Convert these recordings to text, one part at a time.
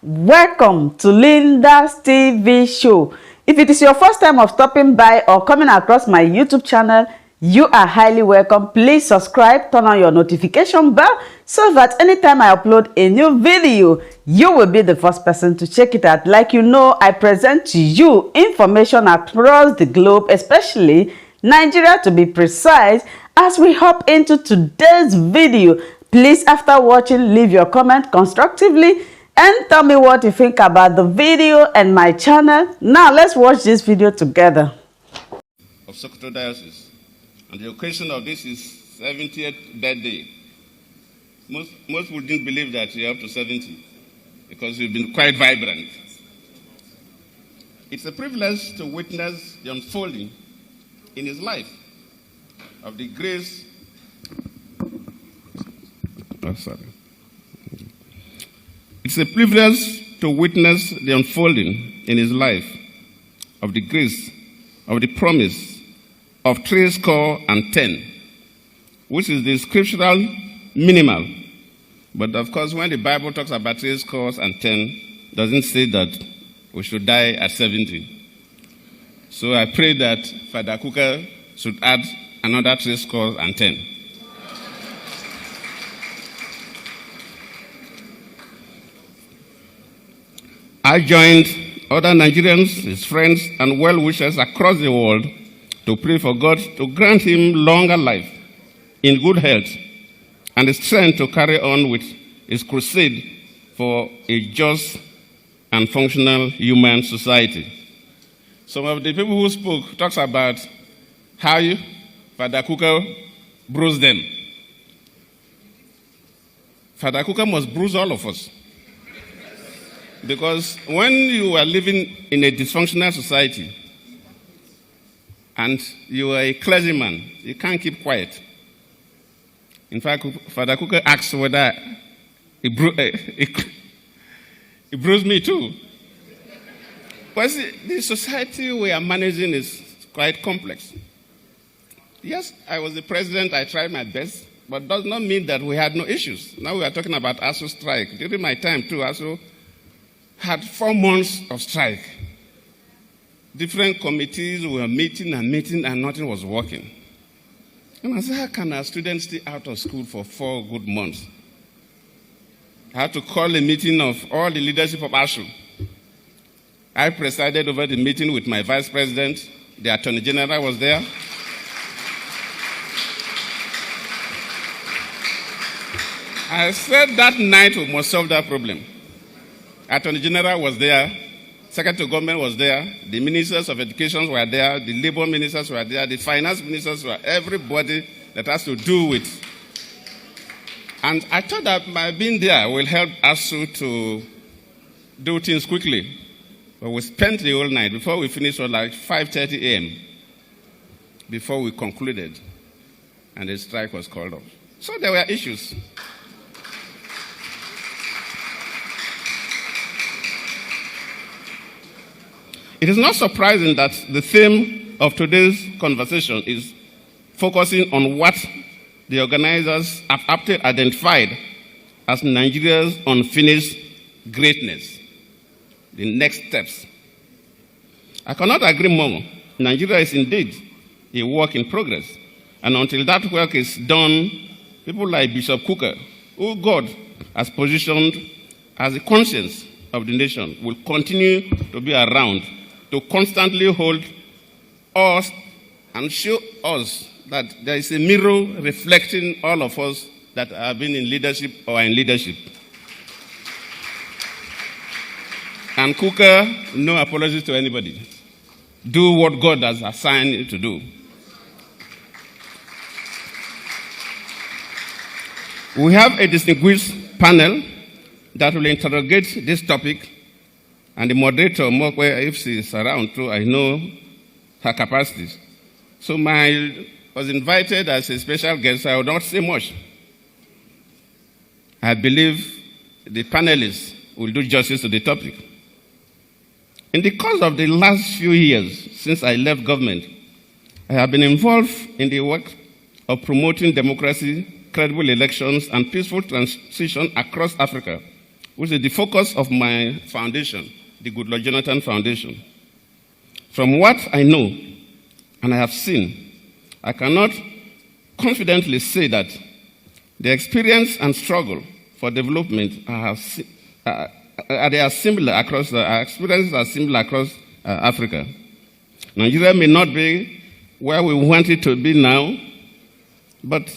Welcome to Linda's TV show. If it is your first time of stopping by or coming across my YouTube channel, you are highly welcome. Please subscribe, turn on your notification bell so that anytime I upload a new video, you will be the first person to check it out. Like you know, I present to you information across the globe, especially Nigeria to be precise. As we hop into today's video, please, after watching, leave your comment constructively and tell me what you think about the video and my channel. Now let's watch this video together. Of Sokoto Diocese, and the occasion of this is 70th birthday. Most wouldn't believe that you're up to 70 because you've been quite vibrant. It's a privilege to witness the unfolding in his life of the grace. It's a privilege to witness the unfolding in his life of the grace, of the promise of 70, which is the scriptural minimal. But of course, when the Bible talks about 10, it doesn't say that we should die at 70. So I pray that Father Kuka should add another 10. I joined other Nigerians, his friends, and well-wishers across the world to pray for God to grant him longer life in good health and the strength to carry on with his crusade for a just and functional human society. Some of the people who spoke talks about how Father Kuka bruised them. Father Kuka must bruise all of us. Because when you are living in a dysfunctional society and you are a clergyman, you can't keep quiet. In fact, Father Kuka asked whether he bruised me too. But see, the society we are managing is quite complex. Yes, I was the president, I tried my best, but does not mean that we had no issues. Now we are talking about ASO strike. During my time too, ASO had 4 months of strike. Different committees were meeting and nothing was working. And I said, how can our students stay out of school for 4 good months? I had to call a meeting of all the leadership of ASU. I presided over the meeting with my vice president. The attorney general was there. I said that night we must solve that problem. Attorney General was there, Secretary of Government was there, the Ministers of Education were there, the Labor Ministers were there, the Finance Ministers were, everybody that has to do with. And I thought that my being there will help us to do things quickly. But we spent the whole night. Before we finished, it was like 5:30 a.m. before we concluded, and the strike was called off. So there were issues. It is not surprising that the theme of today's conversation is focusing on what the organizers have aptly identified as Nigeria's unfinished greatness, the next steps. I cannot agree more. Nigeria is indeed a work in progress, and until that work is done, people like Bishop Kuka, who God has positioned as the conscience of the nation, will continue to be around to constantly hold us and show us that there is a mirror reflecting all of us that have been in leadership or in leadership. And Kuka, no apologies to anybody. Do what God has assigned you to do. We have a distinguished panel that will interrogate this topic. And the moderator, Mokwe, if she is around too, I know her capacities. So I was invited as a special guest, so I will not say much. I believe the panelists will do justice to the topic. In the course of the last few years, since I left government, I have been involved in the work of promoting democracy, credible elections, and peaceful transition across Africa, which is the focus of my foundation, the Goodluck Jonathan Foundation. From what I know and I have seen, I cannot confidently say that the experience and struggle for development they are similar across our experiences are similar across Africa. Nigeria may not be where we want it to be now, but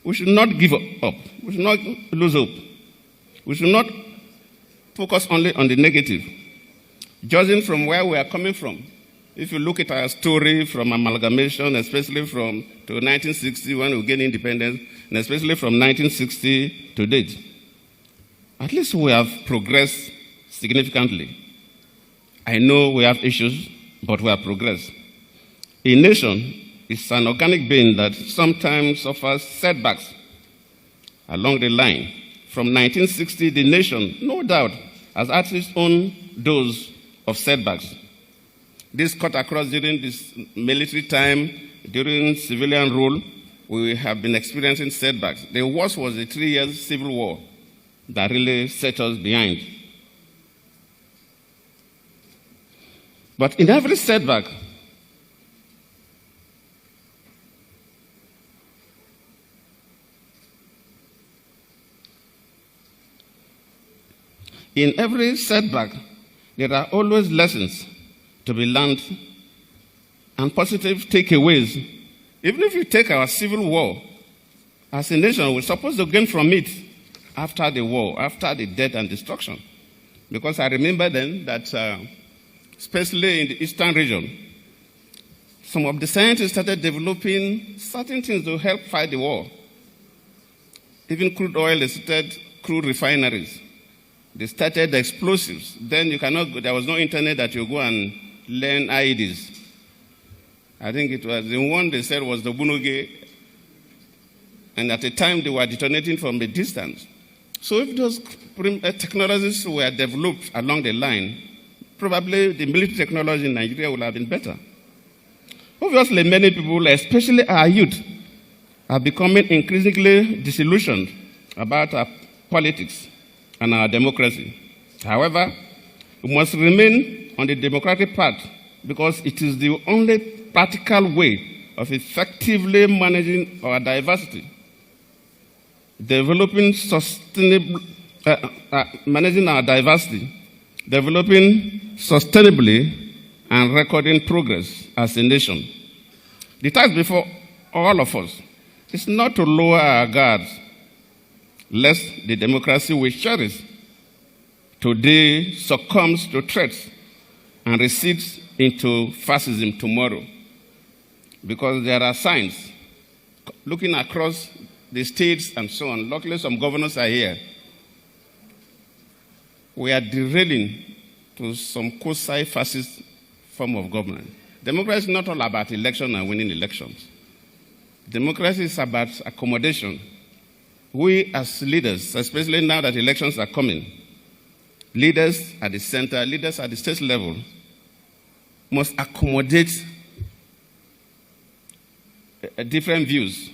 we should not give up. We should not lose hope. We should not focus only on the negative. Judging from where we are coming from, if you look at our story from amalgamation, especially from to 1960 when we gained independence, and especially from 1960 to date, at least we have progressed significantly. I know we have issues, but we have progressed. A nation is an organic being that sometimes suffers setbacks along the line. From 1960, the nation, no doubt, has had its own dose of setbacks. This cut across during this military time, during civilian rule, we have been experiencing setbacks. The worst was the 3 years civil war that really set us behind. But in every setback, there are always lessons to be learned and positive takeaways. Even if you take our civil war, as a nation, we're supposed to gain from it after the war, after the death and destruction. Because I remember then that, especially in the eastern region, some of the scientists started developing certain things to help fight the war. Even crude oil, they started crude refineries. They started explosives. Then there was no internet that you go and learn IEDs. I think it was the one they said was the Bunuge. And at the time, they were detonating from a distance. So if those technologies were developed along the line, probably the military technology in Nigeria would have been better. Obviously, many people, especially our youth, are becoming increasingly disillusioned about our politics and our democracy. However, we must remain on the democratic path because it is the only practical way of effectively managing our diversity, managing our diversity, developing sustainably, and recording progress as a nation. The task before all of us is not to lower our guards, lest the democracy we cherish today succumbs to threats and recedes into fascism tomorrow. Because there are signs, looking across the states and so on, luckily some governors are here, we are derailing to some quasi-fascist form of government. Democracy is not all about election and winning elections. Democracy is about accommodation. We as leaders, especially now that elections are coming, leaders at the center, leaders at the state level, must accommodate different views.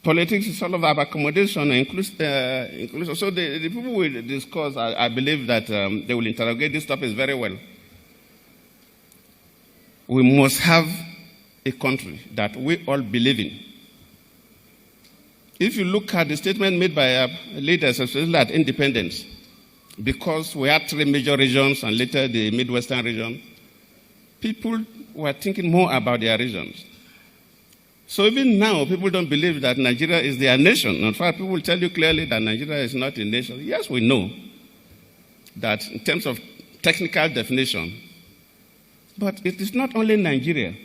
Politics is all about accommodation and inclusion. So the people will discuss, I believe that they will interrogate these topics very well. We must have a country that we all believe in. If you look at the statement made by leaders, especially at independence, because we had 3 major regions and later the Midwestern region, people were thinking more about their regions. So even now, people don't believe that Nigeria is their nation. In fact, people will tell you clearly that Nigeria is not a nation. Yes, we know that in terms of technical definition, but it is not only Nigeria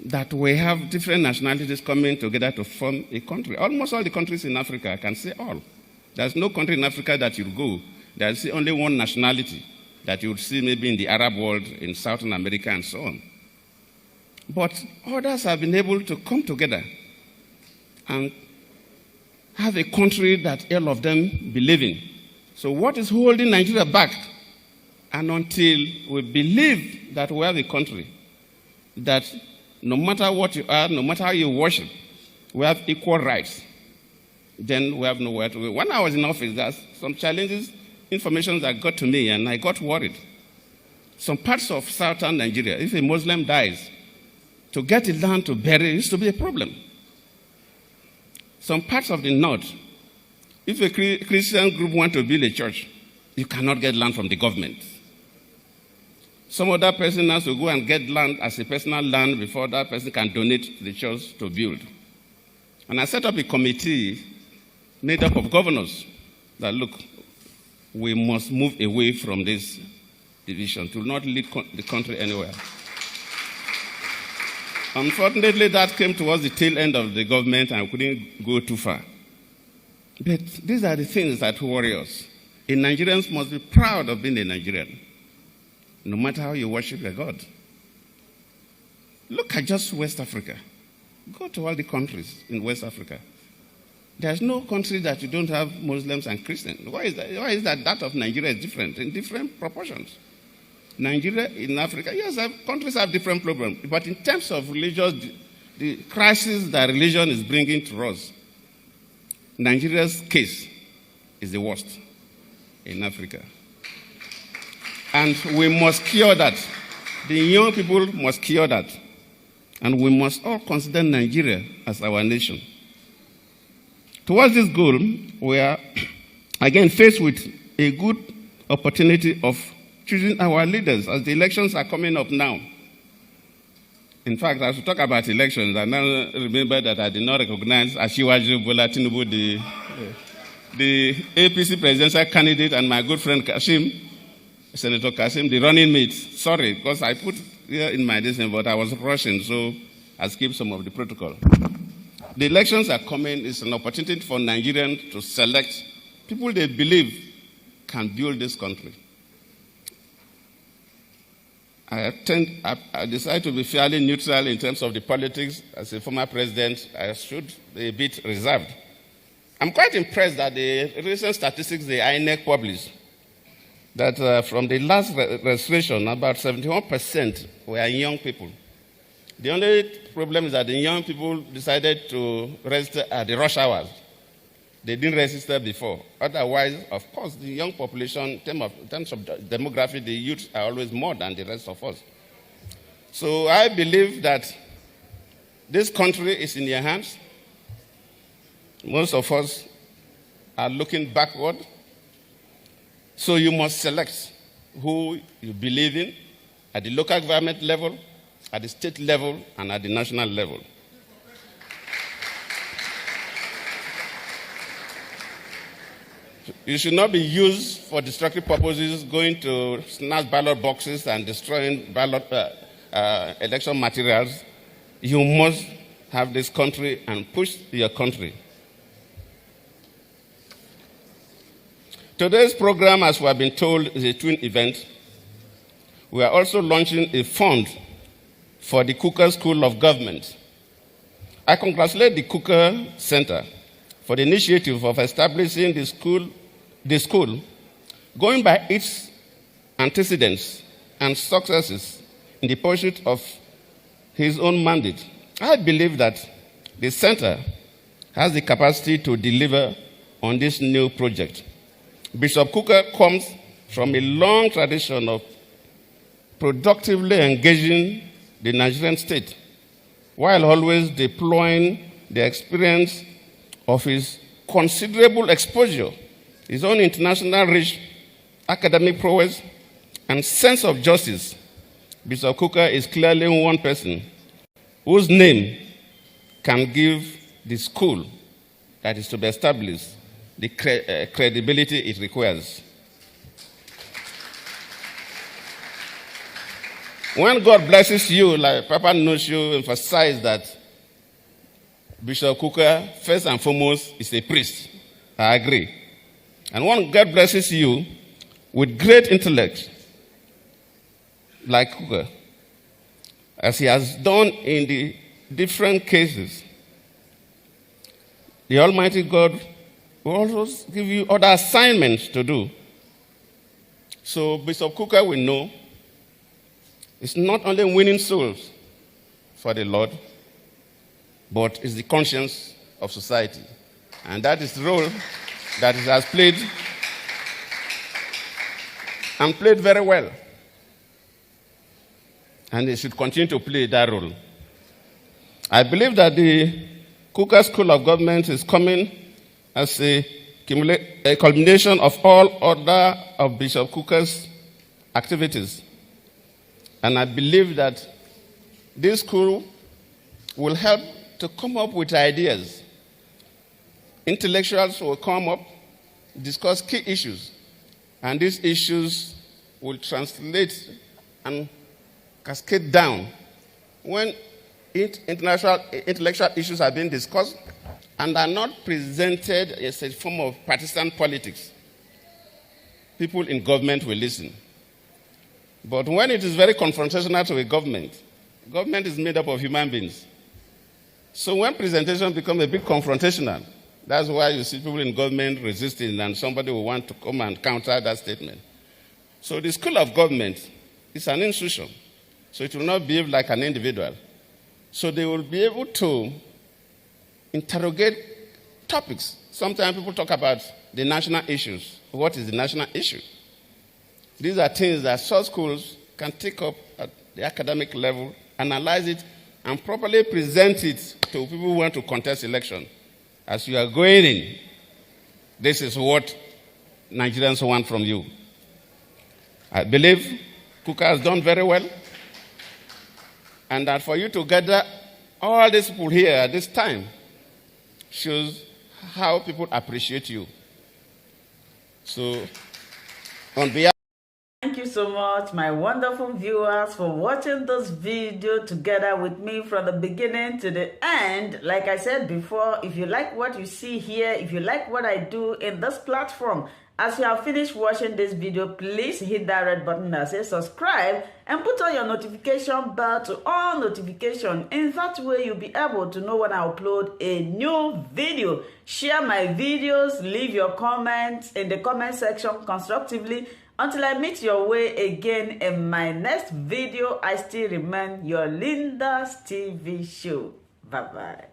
that we have different nationalities coming together to form a country. Almost all the countries in Africa, I can say all. There's no country in Africa that you go, there's only one nationality that you would see maybe in the Arab world, in Southern America, and so on. But others have been able to come together and have a country that all of them believe in. So what is holding Nigeria back? And until we believe that we have a country, that no matter what you are, no matter how you worship, we have equal rights. then we have nowhere to go. When I was in office, there's some challenges, information that got to me, and I got worried. Some parts of southern Nigeria, if a Muslim dies, to get a land to bury used to be a problem. Some parts of the north, if a Christian group want to build a church, you cannot get land from the government. Some other person has to go and get land as a personal land before that person can donate to the church to build. And I set up a committee made up of governors that, look, we must move away from this division to not lead the country anywhere. Unfortunately, that came towards the tail end of the government and I couldn't go too far. But these are the things that worry us. A Nigerian must be proud of being a Nigerian, no matter how you worship your God. Look at just West Africa. Go to all the countries in West Africa. There's no country that you don't have Muslims and Christians. Why is that? Why is that of Nigeria is different in different proportions? Nigeria in Africa, yes, countries have different problems. But in terms of religious, the crisis that religion is bringing to us, Nigeria's case is the worst in Africa. And we must cure that. The young people must cure that. And we must all consider Nigeria as our nation. Towards this goal, we are again faced with a good opportunity of choosing our leaders as the elections are coming up now. In fact, as we talk about elections, I now remember that I did not recognize H0T Bola Tinubu, the APC presidential candidate, and my good friend Senator Kasim, the running mate. Sorry, because I put here in my decision, but I was rushing, so I skipped some of the protocol. The elections are coming. It's an opportunity for Nigerians to select people they believe can build this country. I decide to be fairly neutral in terms of the politics. As a former president, I should be a bit reserved. I'm quite impressed that the recent statistics the INEC published, that from the last registration, about 71% were young people. The only problem is that the young people decided to register at the rush hours. They didn't register before. Otherwise, of course, the young population, in terms of demography, the youth are always more than the rest of us. So I believe that this country is in your hands. Most of us are looking backward. So you must select who you believe in at the local government level, at the state level, and at the national level. You should not be used for destructive purposes, going to snatch ballot boxes and destroying ballot election materials. You must have this country and push your country. Today's program, as we have been told, is a twin event. We are also launching a fund for the Cooker School of Government. I congratulate the Cooker Center for the initiative of establishing the school, going by its antecedents and successes in the pursuit of his own mandate. I believe that the center has the capacity to deliver on this new project. Bishop Cooker comes from a long tradition of productively engaging the Nigerian state, while always deploying the experience of his considerable exposure, his own international reach, academic prowess, and sense of justice. Bishop Cooker is clearly one person whose name can give the school that is to be established the credibility it requires. When God blesses you, like Papa Noshu emphasized that Bishop Cooker, first and foremost, is a priest. I agree. And when God blesses you with great intellect, like Cooker, as he has done in the different cases, the Almighty God will also give you other assignments to do. So Bishop Cooker will know it's not only winning souls for the Lord, but it's the conscience of society. And that is the role that it has played, and played very well. And it should continue to play that role. I believe that the Kukah School of Government is coming as a culmination of all other of Bishop Kukah's activities. And I believe that this school will help to come up with ideas. Intellectuals will come up, discuss key issues, and these issues will translate and cascade down. When intellectual issues are being discussed and are not presented as a form of partisan politics, people in government will listen. But when it is very confrontational to a government is made up of human beings. So when presentation becomes a bit confrontational, that's why you see people in government resisting, and somebody will want to come and counter that statement. So the School of Government is an institution, so it will not behave like an individual. So they will be able to interrogate topics. Sometimes people talk about the national issues. What is the national issue? These are things that such schools can take up at the academic level, analyze it, and properly present it to people who want to contest election. As you are going in, this is what Nigerians want from you. I believe Kukah has done very well, and that for you to gather all these people here at this time shows how people appreciate you. So, on behalf Thank you so much, my wonderful viewers, for watching this video together with me from the beginning to the end. Like I said before, if you like what you see here, if you like what I do in this platform, as you have finished watching this video, please hit that red button that says subscribe and put on your notification bell to all notifications. In that way, you'll be able to know when I upload a new video. Share my videos, leave your comments in the comment section constructively. Until I meet your way again in my next video, I still remain your Linda's TV show. Bye-bye.